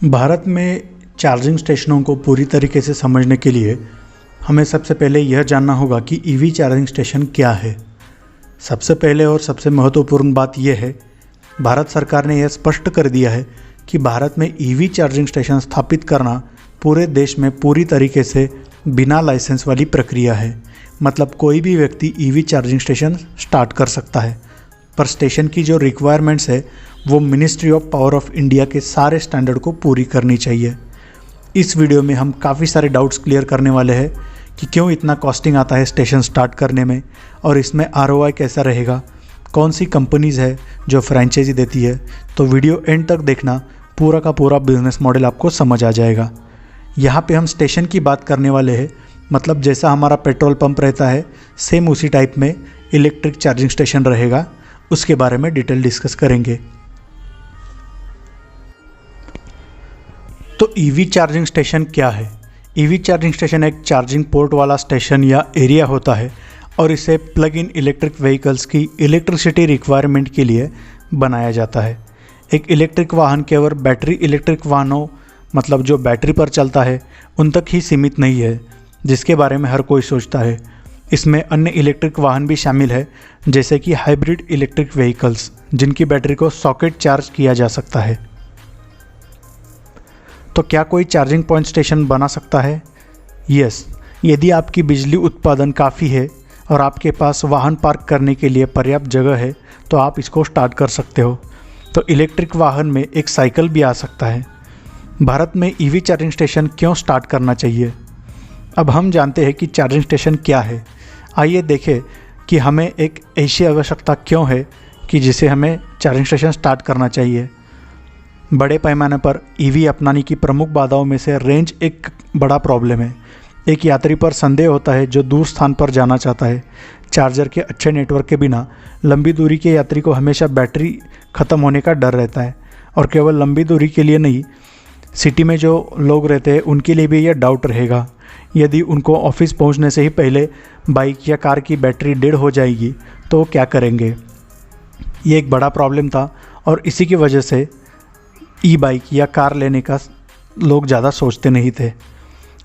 भारत में चार्जिंग स्टेशनों को पूरी तरीके से समझने के लिए हमें सबसे पहले यह जानना होगा कि ईवी चार्जिंग स्टेशन क्या है। सबसे पहले और सबसे महत्वपूर्ण बात यह है, भारत सरकार ने यह स्पष्ट कर दिया है कि भारत में ईवी चार्जिंग स्टेशन स्थापित करना पूरे देश में पूरी तरीके से बिना लाइसेंस वाली प्रक्रिया है। मतलब कोई भी व्यक्ति ईवी चार्जिंग स्टेशन स्टार्ट कर सकता है, पर स्टेशन की जो रिक्वायरमेंट्स है वो ministry of power of India के सारे स्टैंडर्ड को पूरी करनी चाहिए। इस वीडियो में हम काफ़ी सारे डाउट्स क्लियर करने वाले हैं कि क्यों इतना कॉस्टिंग आता है स्टेशन स्टार्ट करने में, और इसमें ROI कैसा रहेगा, कौन सी कंपनीज़ है जो फ्रेंचाइजी देती है। तो वीडियो एंड तक देखना, पूरा का पूरा बिजनेस मॉडल आपको समझ आ जाएगा। यहाँ पे हम स्टेशन की बात करने वाले हैं, मतलब जैसा हमारा पेट्रोल पंप रहता है सेम उसी टाइप में इलेक्ट्रिक चार्जिंग स्टेशन रहेगा। उसके बारे में डिटेल डिस्कस करेंगे। तो ईवी चार्जिंग स्टेशन क्या है? ईवी चार्जिंग स्टेशन एक चार्जिंग पोर्ट वाला स्टेशन या एरिया होता है और इसे प्लग इन इलेक्ट्रिक व्हीकल्स की इलेक्ट्रिसिटी रिक्वायरमेंट के लिए बनाया जाता है। एक इलेक्ट्रिक वाहन केवल बैटरी इलेक्ट्रिक वाहनों, मतलब जो बैटरी पर चलता है, उन तक ही सीमित नहीं है, जिसके बारे में हर कोई सोचता है। इसमें अन्य इलेक्ट्रिक वाहन भी शामिल है, जैसे कि हाइब्रिड इलेक्ट्रिक व्हीकल्स, जिनकी बैटरी को सॉकेट चार्ज किया जा सकता है। तो क्या कोई चार्जिंग पॉइंट स्टेशन बना सकता है? यस, यदि आपकी बिजली उत्पादन काफ़ी है और आपके पास वाहन पार्क करने के लिए पर्याप्त जगह है तो आप इसको स्टार्ट कर सकते हो। तो इलेक्ट्रिक वाहन में एक साइकिल भी आ सकता है। भारत में ईवी चार्जिंग स्टेशन क्यों स्टार्ट करना चाहिए? अब हम जानते हैं कि चार्जिंग स्टेशन क्या है। आइए देखें कि हमें एक ऐसी आवश्यकता क्यों है कि जिसे हमें चार्जिंग स्टेशन स्टार्ट करना चाहिए। बड़े पैमाने पर ईवी अपनाने की प्रमुख बाधाओं में से रेंज एक बड़ा प्रॉब्लम है। एक यात्री पर संदेह होता है जो दूर स्थान पर जाना चाहता है। चार्जर के अच्छे नेटवर्क के बिना लंबी दूरी के यात्री को हमेशा बैटरी ख़त्म होने का डर रहता है, और केवल लंबी दूरी के लिए नहीं, सिटी में जो लोग रहते हैं उनके लिए भी यह डाउट रहेगा। यदि उनको ऑफिस पहुंचने से ही पहले बाइक या कार की बैटरी डेड हो जाएगी तो वो क्या करेंगे? ये एक बड़ा प्रॉब्लम था और इसी की वजह से ई बाइक या कार लेने का लोग ज़्यादा सोचते नहीं थे।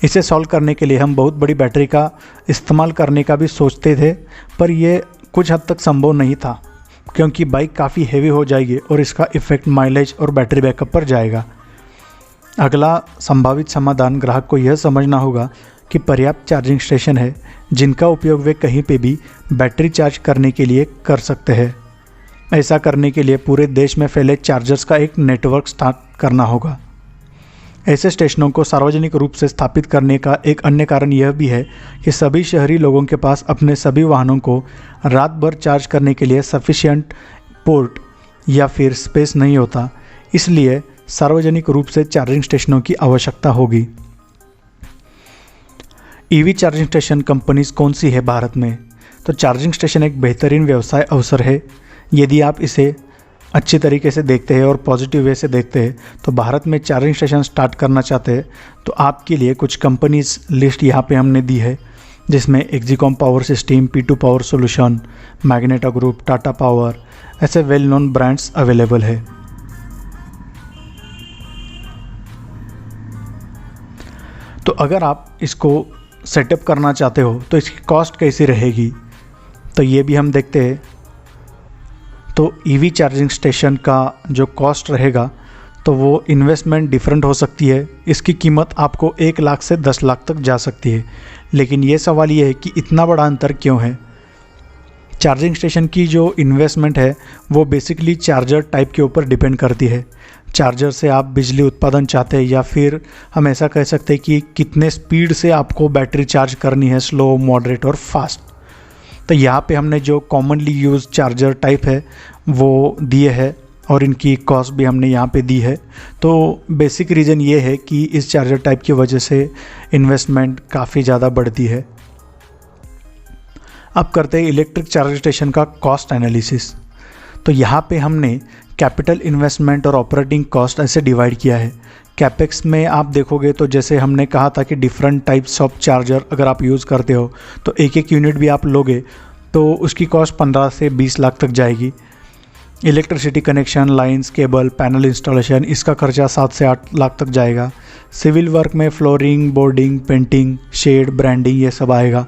इसे सॉल्व करने के लिए हम बहुत बड़ी बैटरी का इस्तेमाल करने का भी सोचते थे, पर यह कुछ हद तक संभव नहीं था क्योंकि बाइक काफ़ी हेवी हो जाएगी और इसका इफ़ेक्ट माइलेज और बैटरी बैकअप पर जाएगा। अगला संभावित समाधान ग्राहक को यह समझना होगा कि पर्याप्त चार्जिंग स्टेशन है जिनका उपयोग वे कहीं पे भी बैटरी चार्ज करने के लिए कर सकते हैं। ऐसा करने के लिए पूरे देश में फैले चार्जर्स का एक नेटवर्क स्टार्ट करना होगा। ऐसे स्टेशनों को सार्वजनिक रूप से स्थापित करने का एक अन्य कारण यह भी है कि सभी शहरी लोगों के पास अपने सभी वाहनों को रात भर चार्ज करने के लिए सफिशिएंट पोर्ट या फिर स्पेस नहीं होता, इसलिए सार्वजनिक रूप से चार्जिंग स्टेशनों की आवश्यकता होगी। ईवी चार्जिंग स्टेशन कंपनीज कौन सी है भारत में? तो चार्जिंग स्टेशन एक बेहतरीन व्यवसाय अवसर है। यदि आप इसे अच्छी तरीके से देखते हैं और पॉजिटिव वे से देखते हैं तो भारत में चार्जिंग स्टेशन स्टार्ट करना चाहते हैं तो आपके लिए कुछ कंपनीज लिस्ट यहाँ पे हमने दी है, जिसमें Exicom power system, P2 power solution, Magneta group, Tata power, ऐसे वेल नोन ब्रांड्स अवेलेबल है। तो अगर आप इसको सेटअप करना चाहते हो तो इसकी कॉस्ट कैसी रहेगी, तो ये भी हम देखते हैं। तो ईवी चार्जिंग स्टेशन का जो कॉस्ट रहेगा तो वो इन्वेस्टमेंट डिफरेंट हो सकती है। इसकी कीमत आपको 1 लाख से 10 लाख तक जा सकती है। लेकिन ये सवाल ये है कि इतना बड़ा अंतर क्यों है? चार्जिंग स्टेशन की जो इन्वेस्टमेंट है वो बेसिकली चार्जर टाइप के ऊपर डिपेंड करती है। चार्जर से आप बिजली उत्पादन चाहते हैं, या फिर हम ऐसा कह सकते हैं कि कितने स्पीड से आपको बैटरी चार्ज करनी है, स्लो, मॉडरेट और फास्ट। तो यहाँ पे हमने जो कॉमनली यूज चार्जर टाइप है वो दिए है और इनकी कॉस्ट भी हमने यहाँ पे दी है। तो बेसिक रीज़न ये है कि इस चार्जर टाइप की वजह से इन्वेस्टमेंट काफ़ी ज़्यादा बढ़ती है। अब करते हैं इलेक्ट्रिक चार्जिंग स्टेशन का कॉस्ट एनालिसिस। तो यहाँ पे हमने कैपिटल इन्वेस्टमेंट और ऑपरेटिंग कॉस्ट ऐसे डिवाइड किया है। कैपेक्स में आप देखोगे तो जैसे हमने कहा था कि डिफरेंट टाइप्स ऑफ चार्जर अगर आप यूज़ करते हो तो एक एक यूनिट भी आप लोगे तो उसकी कॉस्ट 15 से 20 लाख तक जाएगी। Electricity connection, lines, cable, panel installation, इसका खर्चा 7 से 8 लाख तक जाएगा। सिविल वर्क में flooring, boarding, painting, shed, branding ये सब आएगा।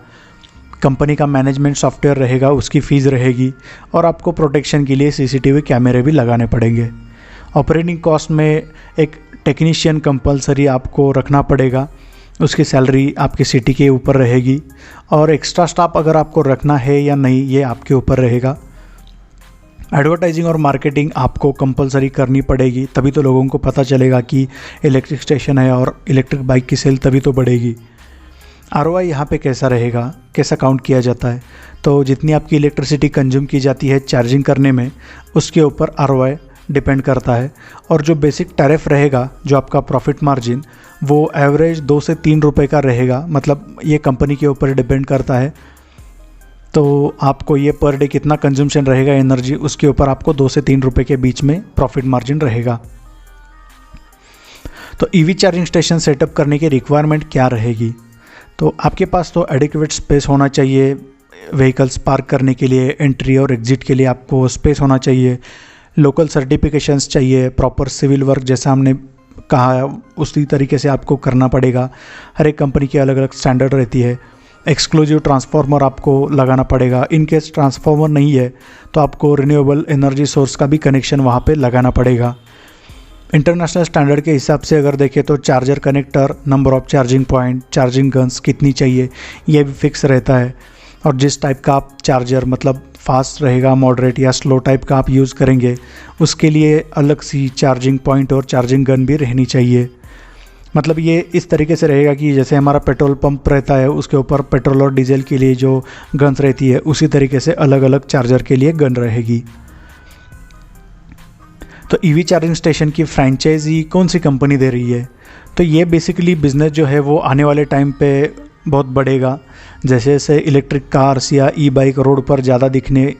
कंपनी का मैनेजमेंट सॉफ्टवेयर रहेगा, उसकी फ़ीस रहेगी, और आपको प्रोटेक्शन के लिए सीसीटीवी कैमरे भी लगाने पड़ेंगे। ऑपरेटिंग कॉस्ट में एक टेक्नीशियन कंपलसरी आपको रखना पड़ेगा, उसकी सैलरी आपकी सिटी के ऊपर रहेगी, और एक्स्ट्रा स्टाफ अगर आपको रखना है या नहीं ये आपके ऊपर रहेगा। एडवर्टाइजिंग और मार्केटिंग आपको कंपलसरी करनी पड़ेगी, तभी तो लोगों को पता चलेगा कि इलेक्ट्रिक स्टेशन है और इलेक्ट्रिक बाइक की सेल तभी तो बढ़ेगी। ROI यहाँ पे कैसा रहेगा, कैसा काउंट किया जाता है, तो जितनी आपकी इलेक्ट्रिसिटी कंज्यूम की जाती है चार्जिंग करने में, उसके ऊपर ROI डिपेंड करता है। और जो बेसिक टैरिफ रहेगा, जो आपका प्रॉफिट मार्जिन, वो एवरेज 2 से 3 रुपये का रहेगा। मतलब ये कंपनी के ऊपर डिपेंड करता है। तो आपको ये पर डे कितना कंजम्पशन रहेगा एनर्जी, उसके ऊपर आपको 2 से 3 रुपये के बीच में प्रॉफिट मार्जिन रहेगा। तो EV चार्जिंग स्टेशन सेटअप करने की रिक्वायरमेंट क्या रहेगी, तो आपके पास तो एडिक्वेट स्पेस होना चाहिए। व्हीकल्स पार्क करने के लिए, एंट्री और एग्जिट के लिए आपको स्पेस होना चाहिए। लोकल सर्टिफिकेशंस चाहिए, प्रॉपर सिविल वर्क जैसा हमने कहा उसी तरीके से आपको करना पड़ेगा। हर एक कंपनी की अलग अलग स्टैंडर्ड रहती है। एक्सक्लूसिव ट्रांसफार्मर आपको लगाना पड़ेगा। इन केस ट्रांसफार्मर नहीं है तो आपको रिन्यूएबल एनर्जी सोर्स का भी कनेक्शन वहाँ पे लगाना पड़ेगा। इंटरनेशनल स्टैंडर्ड के हिसाब से अगर देखें तो charger connector, number of charging point, charging guns कितनी चाहिए, ये भी फिक्स रहता है। और जिस टाइप का आप चार्जर, मतलब फास्ट रहेगा, मॉडरेट या स्लो टाइप का आप यूज़ करेंगे, उसके लिए अलग सी चार्जिंग पॉइंट और चार्जिंग गन भी रहनी चाहिए। मतलब ये इस तरीके से रहेगा कि जैसे हमारा पेट्रोल पंप रहता है, उसके ऊपर पेट्रोल और डीजल के लिए जो गन्स रहती है, उसी तरीके से अलग अलग चार्जर के लिए गन रहेगी। तो EV चार्जिंग स्टेशन की फ्रेंचाइजी कौन सी कंपनी दे रही है, तो ये बेसिकली बिज़नेस जो है वो आने वाले टाइम पे बहुत बढ़ेगा। जैसे जैसे इलेक्ट्रिक कार्स या E-बाइक रोड पर ज़्यादा दिखने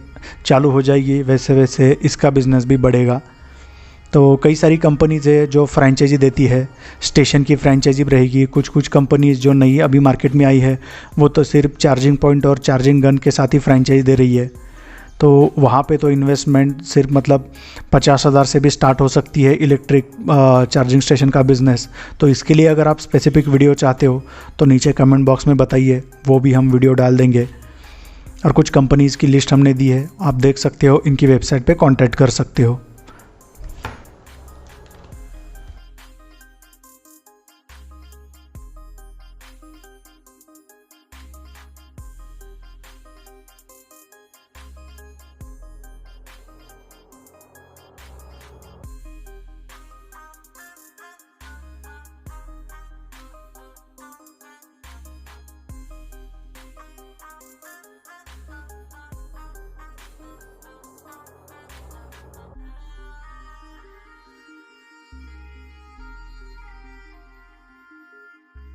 चालू हो जाएगी, वैसे वैसे इसका बिज़नेस भी बढ़ेगा। तो कई सारी कंपनीज है जो फ्रेंचाइजी देती है, स्टेशन की फ्रेंचाइजी भी रहेगी। कुछ कंपनीज जो नई अभी मार्केट में आई है वो तो सिर्फ चार्जिंग पॉइंट और चार्जिंग गन के साथ ही फ्रेंचाइजी दे रही है। तो वहाँ पे तो इन्वेस्टमेंट सिर्फ मतलब 50,000 से भी स्टार्ट हो सकती है इलेक्ट्रिक चार्जिंग स्टेशन का बिज़नेस। तो इसके लिए अगर आप स्पेसिफिक वीडियो चाहते हो तो नीचे कमेंट बॉक्स में बताइए, वो भी हम वीडियो डाल देंगे। और कुछ कंपनीज़ की लिस्ट हमने दी है, आप देख सकते हो, इनकी वेबसाइट पे कांटेक्ट कर सकते हो।